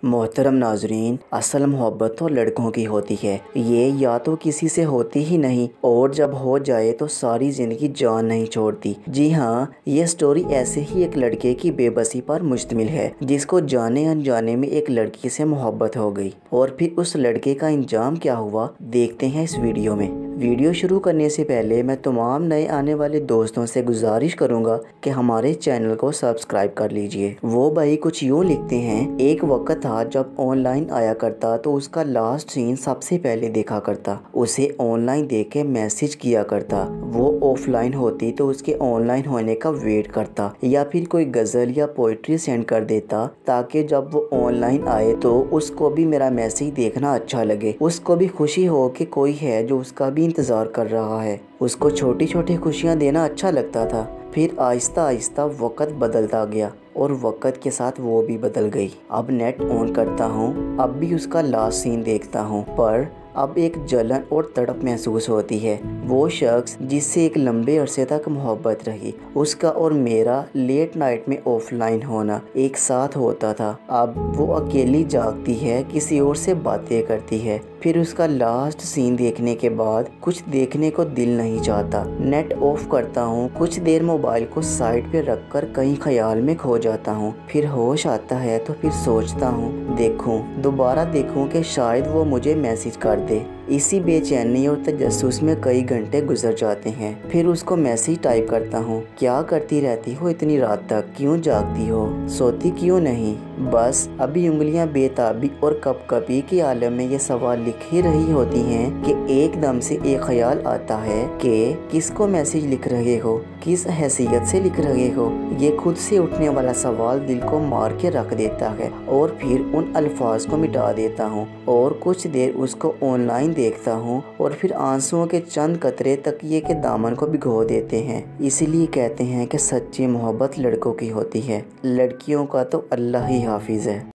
मोहतरम नाजरीन, असल मोहब्बत तो लड़कों की होती है। ये या तो किसी से होती ही नहीं और जब हो जाए तो सारी ज़िंदगी जान नहीं छोड़ती। जी हाँ, ये स्टोरी ऐसे ही एक लड़के की बेबसी पर मुश्तमिल है जिसको जाने अनजाने में एक लड़की से मोहब्बत हो गई और फिर उस लड़के का इंजाम क्या हुआ देखते हैं इस वीडियो में। वीडियो शुरू करने से पहले मैं तमाम नए आने वाले दोस्तों से गुजारिश करूंगा कि हमारे चैनल को सब्सक्राइब कर लीजिए। वो भाई कुछ यूँ लिखते हैं, एक वक्त था जब ऑनलाइन आया करता तो उसका लास्ट सीन सबसे पहले देखा करता, उसे ऑनलाइन देख के मैसेज किया करता, वो ऑफलाइन होती तो उसके ऑनलाइन होने का वेट करता या फिर कोई गज़ल या पोइट्री सेंड कर देता ताकि जब वो ऑनलाइन आए तो उसको भी मेरा मैसेज देखना अच्छा लगे, उसको भी खुशी हो कि कोई है जो उसका भी इंतज़ार कर रहा है। उसको छोटी छोटी खुशियाँ देना अच्छा लगता था। फिर आहिस्ता आहिस्ता वक़्त बदलता गया और वक़्त के साथ वो भी बदल गई। अब नेट ऑन करता हूँ, अब भी उसका लास्ट सीन देखता हूँ, पर अब एक जलन और तड़प महसूस होती है। वो शख्स जिससे एक लंबे अरसे तक मोहब्बत रही, उसका और मेरा लेट नाइट में ऑफलाइन होना एक साथ होता था, अब वो अकेली जागती है, किसी और से बातें करती है। फिर उसका लास्ट सीन देखने के बाद कुछ देखने को दिल नहीं चाहता। नेट ऑफ करता हूँ, कुछ देर मोबाइल को साइड पे रखकर कहीं ख्याल में खो जाता हूँ। फिर होश आता है तो फिर सोचता हूँ दोबारा देखूँ कि शायद वो मुझे मैसेज कर दे। इसी बेचैनी और तजस्सुस में कई घंटे गुजर जाते हैं। फिर उसको मैसेज टाइप करता हूँ, क्या करती रहती हो इतनी रात तक, क्यों जागती हो, सोती क्यों नहीं। बस अभी उंगलियां बेताबी और कपकपी के आलम में ये सवाल लिख ही रही होती हैं कि एकदम से एक ख्याल आता है कि किसको मैसेज लिख रहे हो, किस हैसियत से लिख रहे हो। ये खुद से उठने वाला सवाल दिल को मार के रख देता है और फिर उन अल्फाज को मिटा देता हूँ और कुछ देर उसको ऑनलाइन देखता हूँ और फिर आंसुओं के चंद कतरे तकिए के दामन को भिगो देते हैं। इसीलिए कहते हैं कि सच्ची मोहब्बत लड़कों की होती है, लड़कियों का तो अल्लाह ही हाफिज है।